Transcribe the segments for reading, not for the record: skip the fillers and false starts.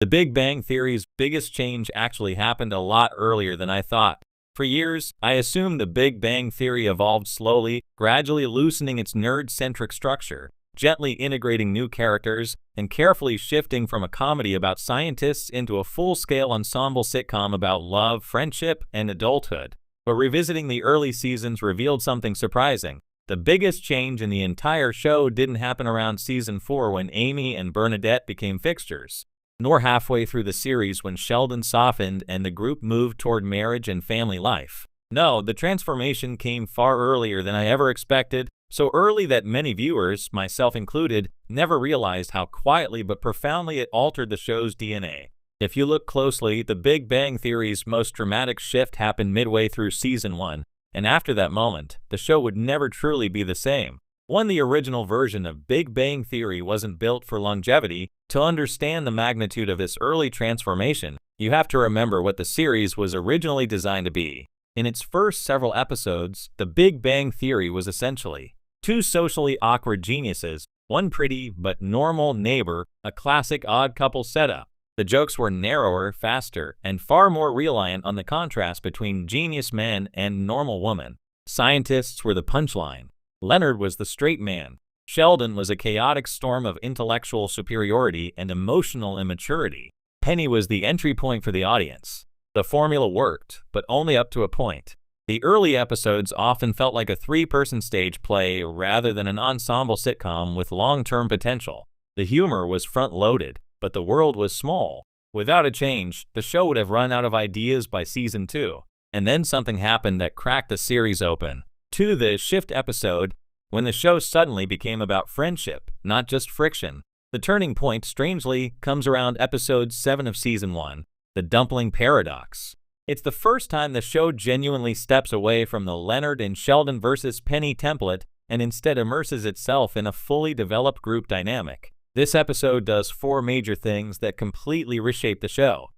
The Big Bang Theory's biggest change actually happened a lot earlier than I thought. For years, I assumed the Big Bang Theory evolved slowly, gradually loosening its nerd-centric structure, gently integrating new characters, and carefully shifting from a comedy about scientists into a full-scale ensemble sitcom about love, friendship, and adulthood. But revisiting the early seasons revealed something surprising. The biggest change in the entire show didn't happen around season 4 when Amy and Bernadette became fixtures, nor halfway through the series when Sheldon softened and the group moved toward marriage and family life. No, the transformation came far earlier than I ever expected, so early that many viewers, myself included, never realized how quietly but profoundly it altered the show's DNA. If you look closely, the Big Bang Theory's most dramatic shift happened midway through season 1, and after that moment, the show would never truly be the same. The original version of Big Bang Theory wasn't built for longevity. To understand the magnitude of this early transformation, you have to remember what the series was originally designed to be. In its first several episodes, the Big Bang Theory was essentially two socially awkward geniuses, one pretty but normal neighbor, a classic odd couple setup. The jokes were narrower, faster, and far more reliant on the contrast between genius man and normal woman. Scientists were the punchline. Leonard was the straight man. Sheldon was a chaotic storm of intellectual superiority and emotional immaturity. Penny was the entry point for the audience. The formula worked, but only up to a point. The early episodes often felt like a three-person stage play rather than an ensemble sitcom with long-term potential. The humor was front-loaded, but the world was small. Without a change, the show would have run out of ideas by season 2. And then something happened that cracked the series open. To the shift episode, when the show suddenly became about friendship, not just friction. The turning point, strangely, comes around episode 7 of season 1, The Dumpling Paradox. It's the first time the show genuinely steps away from the Leonard and Sheldon versus Penny template and instead immerses itself in a fully developed group dynamic. This episode does 4 major things that completely reshape the show.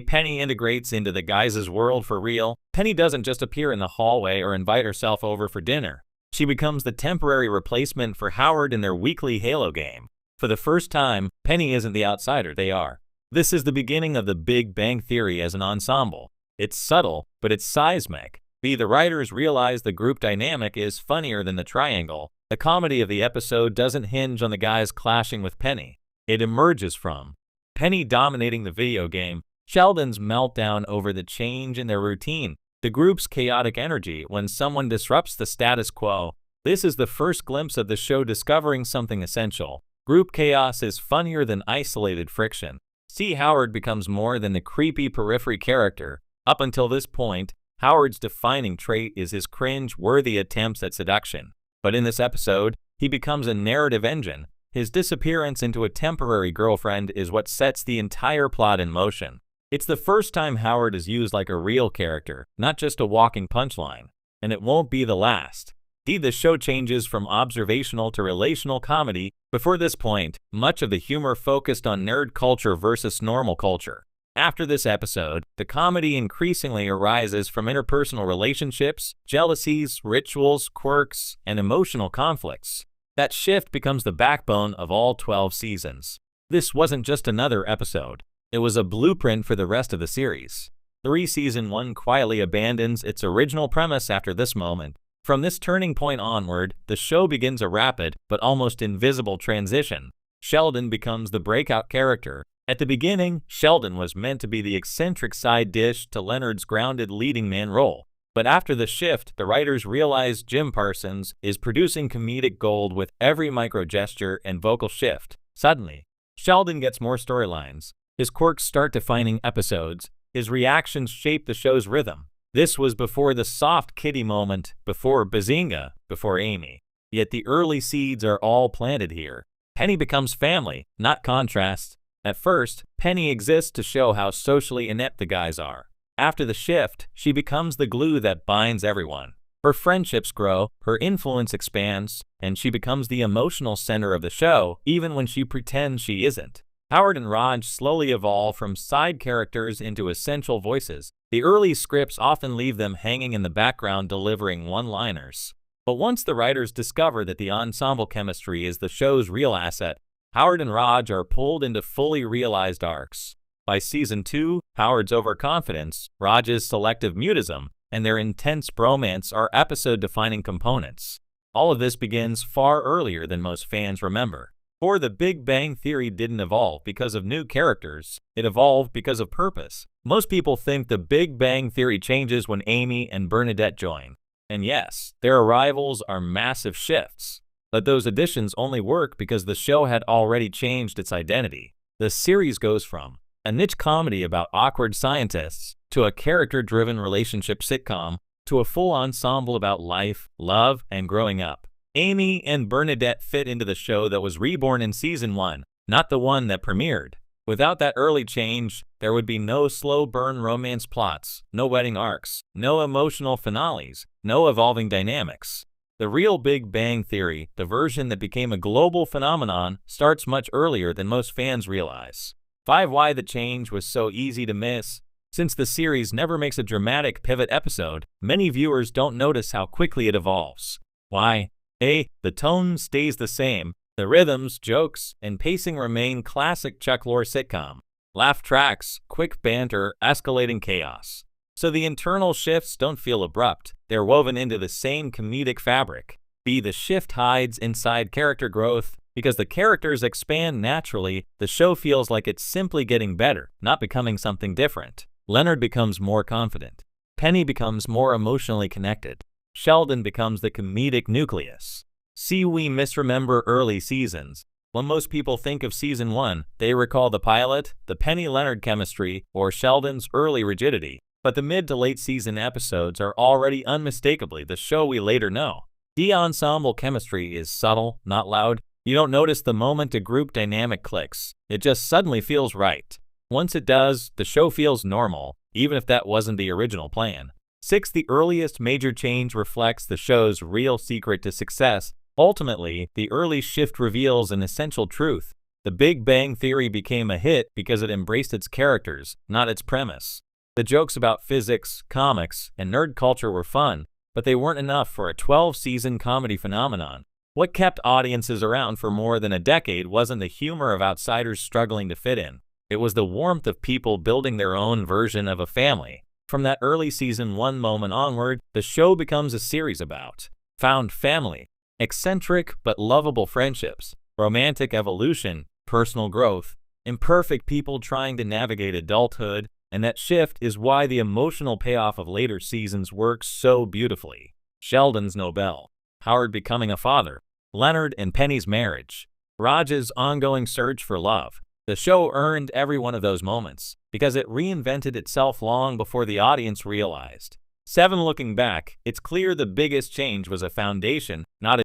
Penny integrates into the guys' world for real. Penny doesn't just appear in the hallway or invite herself over for dinner. She becomes the temporary replacement for Howard in their weekly Halo game. For the first time, Penny isn't the outsider, they are. This is the beginning of the Big Bang Theory as an ensemble. It's subtle, but it's seismic. The writers realize the group dynamic is funnier than the triangle. The comedy of the episode doesn't hinge on the guys clashing with Penny. It emerges from Penny dominating the video game, Sheldon's meltdown over the change in their routine, the group's chaotic energy when someone disrupts the status quo. This is the first glimpse of the show discovering something essential. Group chaos is funnier than isolated friction. See, Howard becomes more than the creepy periphery character. Up until this point, Howard's defining trait is his cringe-worthy attempts at seduction. But in this episode, he becomes a narrative engine. His disappearance into a temporary girlfriend is what sets the entire plot in motion. It's the first time Howard is used like a real character, not just a walking punchline. And it won't be the last. The show changes from observational to relational comedy. Before this point, much of the humor focused on nerd culture versus normal culture. After this episode, the comedy increasingly arises from interpersonal relationships, jealousies, rituals, quirks, and emotional conflicts. That shift becomes the backbone of all 12 seasons. This wasn't just another episode. It was a blueprint for the rest of the series. Season 1 quietly abandons its original premise after this moment. From this turning point onward, the show begins a rapid, but almost invisible transition. Sheldon becomes the breakout character. At the beginning, Sheldon was meant to be the eccentric side dish to Leonard's grounded leading man role. But after the shift, the writers realized Jim Parsons is producing comedic gold with every micro gesture and vocal shift. Suddenly, Sheldon gets more storylines. His quirks start defining episodes. His reactions shape the show's rhythm. This was before the soft kitty moment, before Bazinga, before Amy. Yet the early seeds are all planted here. Penny becomes family, not contrast. At first, Penny exists to show how socially inept the guys are. After the shift, she becomes the glue that binds everyone. Her friendships grow, her influence expands, and she becomes the emotional center of the show, even when she pretends she isn't. Howard and Raj slowly evolve from side characters into essential voices. The early scripts often leave them hanging in the background delivering one-liners. But once the writers discover that the ensemble chemistry is the show's real asset, Howard and Raj are pulled into fully realized arcs. By season 2, Howard's overconfidence, Raj's selective mutism, and their intense bromance are episode-defining components. All of this begins far earlier than most fans remember. For The Big Bang Theory didn't evolve because of new characters, it evolved because of purpose. Most people think The Big Bang Theory changes when Amy and Bernadette join. And yes, their arrivals are massive shifts. But those additions only work because the show had already changed its identity. The series goes from a niche comedy about awkward scientists to a character-driven relationship sitcom to a full ensemble about life, love, and growing up. Amy and Bernadette fit into the show that was reborn in season 1, not the one that premiered. Without that early change, there would be no slow-burn romance plots, no wedding arcs, no emotional finales, no evolving dynamics. The real Big Bang Theory, the version that became a global phenomenon, starts much earlier than most fans realize. 5. Why the change was so easy to miss. Since the series never makes a dramatic pivot episode, many viewers don't notice how quickly it evolves. Why? A. The tone stays the same. The rhythms, jokes, and pacing remain classic Chuck Lorre sitcom. Laugh tracks, quick banter, escalating chaos. So the internal shifts don't feel abrupt. They're woven into the same comedic fabric. B. The shift hides inside character growth. Because the characters expand naturally, the show feels like it's simply getting better, not becoming something different. Leonard becomes more confident. Penny becomes more emotionally connected. Sheldon becomes the comedic nucleus. C. We misremember early seasons. When most people think of season 1, they recall the pilot, the Penny-Leonard chemistry, or Sheldon's early rigidity. But the mid to late season episodes are already unmistakably the show we later know. The ensemble chemistry is subtle, not loud. You don't notice the moment a group dynamic clicks. It just suddenly feels right. Once it does, the show feels normal, even if that wasn't the original plan. 6. The earliest major change reflects the show's real secret to success. Ultimately, the early shift reveals an essential truth. The Big Bang Theory became a hit because it embraced its characters, not its premise. The jokes about physics, comics, and nerd culture were fun, but they weren't enough for a 12-season comedy phenomenon. What kept audiences around for more than a decade wasn't the humor of outsiders struggling to fit in. It was the warmth of people building their own version of a family. From that early season 1 moment onward, the show becomes a series about found family, eccentric but lovable friendships, romantic evolution, personal growth, imperfect people trying to navigate adulthood, and that shift is why the emotional payoff of later seasons works so beautifully. Sheldon's Nobel, Howard becoming a father, Leonard and Penny's marriage, Raj's ongoing search for love. The show earned every one of those moments because it reinvented itself long before the audience realized. 7. Looking back, it's clear the biggest change was a foundation, not a